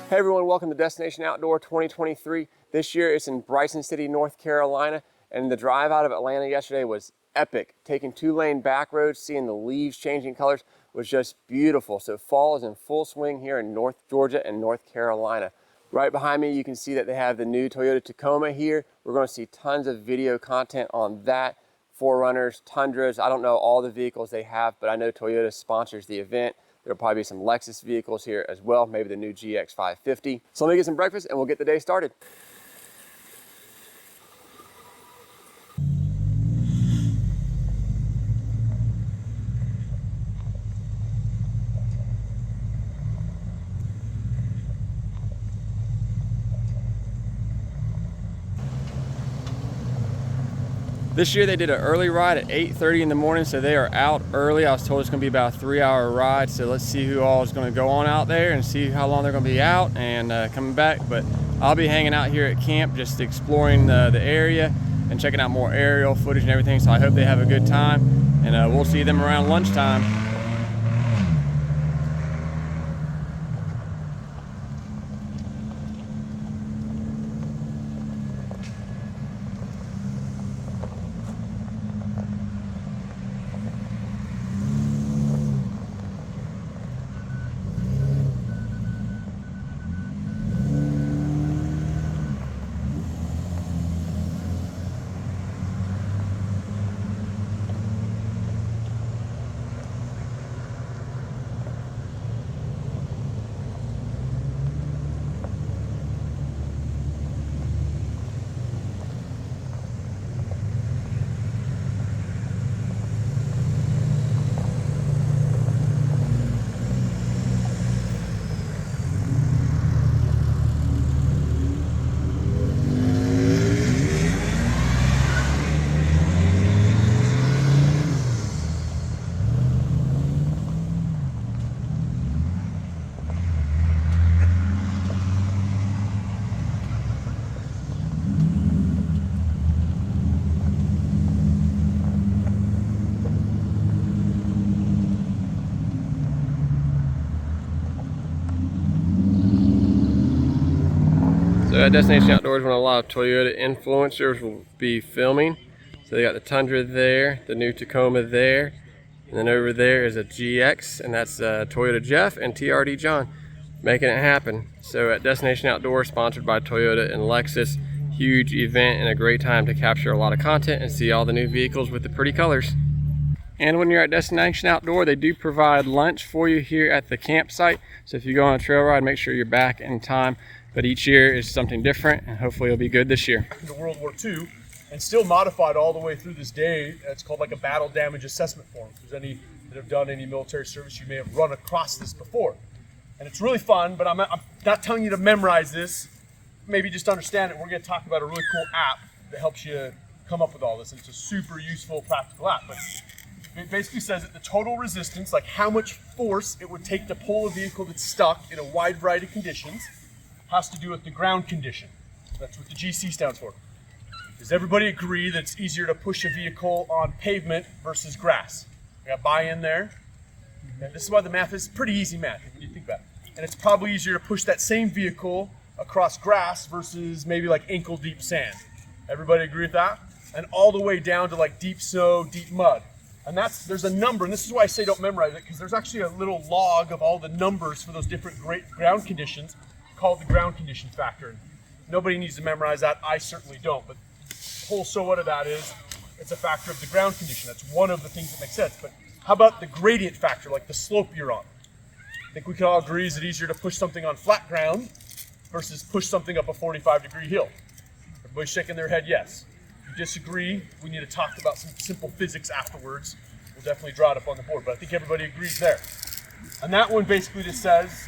Hey everyone, welcome to Destination Outdoor 2023. This year it's in Bryson City, North Carolina, and the drive out of Atlanta yesterday was epic. Taking 2-lane back roads, seeing the leaves changing colors was just beautiful. So fall is in full swing here in North Georgia and North Carolina. Right behind me you can see that they have the new Toyota Tacoma here. We're going to see tons of video content on that. 4Runners, Tundras, I don't know all the vehicles they have, but I know Toyota sponsors the event. There'll probably be some Lexus vehicles here as well, maybe the new GX 550. So let me get some breakfast and we'll get the day started. This year they did an early ride at 8:30 in the morning, so they are out early. I was told it's going to be about a 3-hour ride, so let's see who all is going to go on out there and see how long they're going to be out and coming back. But I'll be hanging out here at camp, just exploring the area and checking out more aerial footage and everything, so I hope they have a good time, and we'll see them around lunchtime. So at Destination Outdoors, when a lot of Toyota influencers will be filming. So they got the Tundra there, the new Tacoma there, and then over there is a GX, and that's Toyota Jeff and TRD John making it happen. So at Destination Outdoors, sponsored by Toyota and Lexus, huge event and a great time to capture a lot of content and see all the new vehicles with the pretty colors. And when you're at Destination Outdoor, they do provide lunch for you here at the campsite. So if you go on a trail ride, make sure you're back in time. But each year is something different, and hopefully it'll be good this year. Into World War II, and still modified all the way through this day. It's called like a battle damage assessment form. If there's any that have done any military service, you may have run across this before. And it's really fun, but I'm not telling you to memorize this. Maybe just understand it. We're going to talk about a really cool app that helps you come up with all this. And it's a super useful, practical app. But it basically says that the total resistance, like how much force it would take to pull a vehicle that's stuck in a wide variety of conditions, has to do with the ground condition. That's what the GC stands for. Does everybody agree that it's easier to push a vehicle on pavement versus grass? We got buy-in there. And this is why the math is pretty easy math when you think about it. And it's probably easier to push that same vehicle across grass versus maybe like ankle-deep sand. Everybody agree with that? And all the way down to like deep snow, deep mud. And there's a number, and this is why I say don't memorize it, because there's actually a little log of all the numbers for those different great ground conditions called the ground condition factor. And nobody needs to memorize that. I certainly don't. But the whole so what of that is it's a factor of the ground condition. That's one of the things that makes sense. But how about the gradient factor, like the slope you're on? I think we can all agree is it easier to push something on flat ground versus push something up a 45-degree hill? Everybody's shaking their head yes. If you disagree, we need to talk about some simple physics afterwards. We'll definitely draw it up on the board, but I think everybody agrees there. And that one basically just says,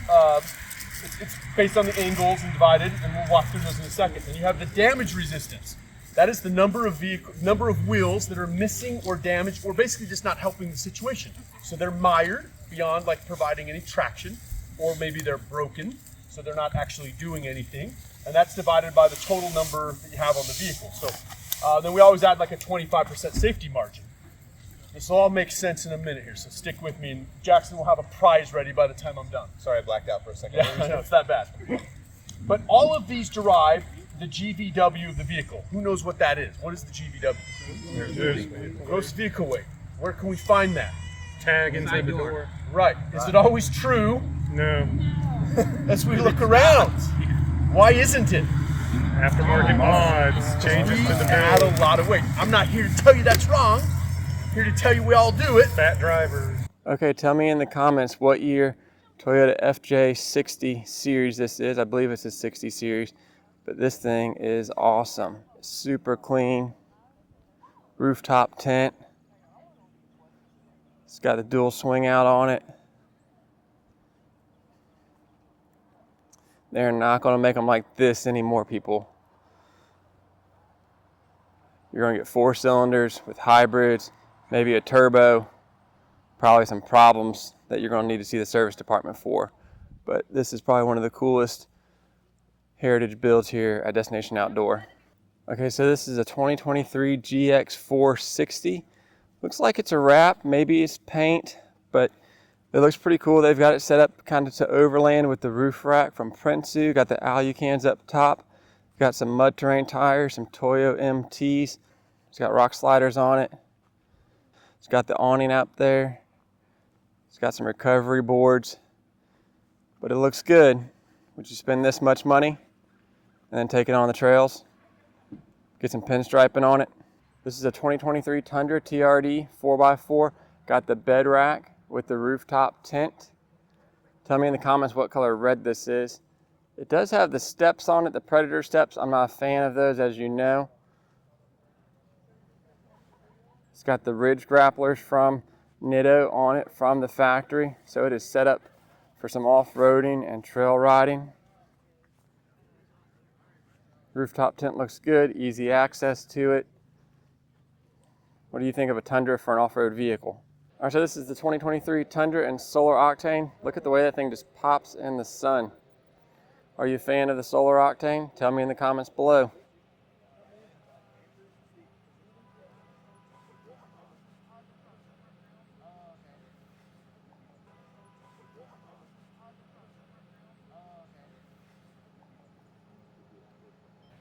it's based on the angles and divided, and we'll walk through those in a second. And you have the damage resistance. That is the number of wheels that are missing or damaged or basically just not helping the situation. So they're mired beyond like providing any traction, or maybe they're broken, so they're not actually doing anything. And that's divided by the total number that you have on the vehicle. So then we always add like a 25% safety margin. This will all make sense in a minute here, so stick with me, and Jackson will have a prize ready by the time I'm done. Sorry, I blacked out for a second. Yeah, I know, it's that bad. But all of these derive the GVW of the vehicle. Who knows what that is? What is the GVW? Gross vehicle weight. Where can we find that? Tag inside the door. Right. Is it always true No. as we look around? Why isn't it? Aftermarket mods, changes to the Add build. a lot of weight. I'm not here to tell you that's wrong. I'm here to tell you we all do it. Fat drivers. Okay, tell me in the comments what year Toyota FJ60 series this is. I believe it's a 60 series, but this thing is awesome. Super clean, rooftop tent. It's got the dual swing out on it. They're not gonna make them like this anymore, people. You're gonna get 4 cylinders with hybrids, maybe a turbo, probably some problems that you're gonna need to see the service department for. But this is probably one of the coolest heritage builds here at Destination Outdoor. Okay, so this is a 2023 GX 460. Looks like it's a wrap, maybe it's paint, but it looks pretty cool. They've got it set up kind of to overland with the roof rack from Prinsu. Got the Alucans up top. Got some mud terrain tires, some Toyo MTs. It's got rock sliders on it. It's got the awning up there. It's got some recovery boards, but it looks good. Would you spend this much money and then take it on the trails? Get some pinstriping on it. This is a 2023 Tundra TRD 4x4. Got the bed rack with the rooftop tent. Tell me in the comments what color red this is. It does have the steps on it, the Predator steps. I'm not a fan of those, as you know. It's got the ridge grapplers from Nitto on it from the factory. So it is set up for some off-roading and trail riding. Rooftop tent looks good, easy access to it. What do you think of a Tundra for an off-road vehicle? All right, so this is the 2023 Tundra and Solar Octane. Look at the way that thing just pops in the sun. Are you a fan of the Solar Octane? Tell me in the comments below.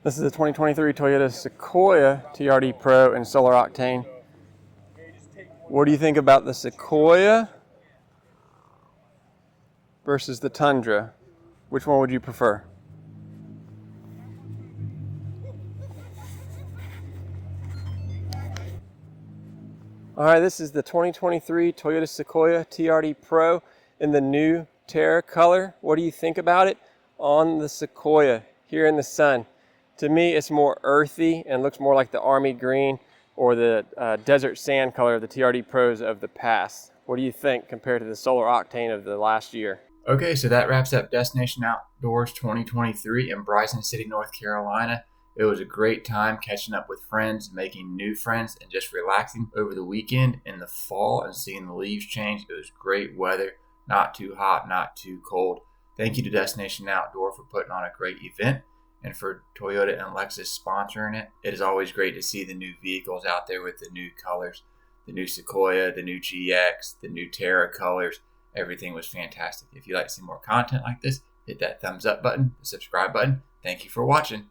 This is a 2023 Toyota Sequoia TRD Pro and Solar Octane. What do you think about the Sequoia versus the Tundra? Which one would you prefer? All right, this is the 2023 Toyota Sequoia TRD Pro in the new Terra color. What do you think about it on the Sequoia here in the sun? To me, it's more earthy and looks more like the army green or the desert sand color of the TRD Pros of the past. What do you think compared to the Solar Octane of the last year? Okay, so that wraps up Destination Outdoors 2023 in Bryson City, North Carolina. It was a great time catching up with friends, making new friends, and just relaxing over the weekend in the fall and seeing the leaves change. It was great weather, not too hot, not too cold. Thank you to Destination Outdoor for putting on a great event and for Toyota and Lexus sponsoring it. It is always great to see the new vehicles out there with the new colors, the new Sequoia, the new GX, the new Terra colors. Everything was fantastic. If you'd like to see more content like this, hit that thumbs up button, the subscribe button. Thank you for watching.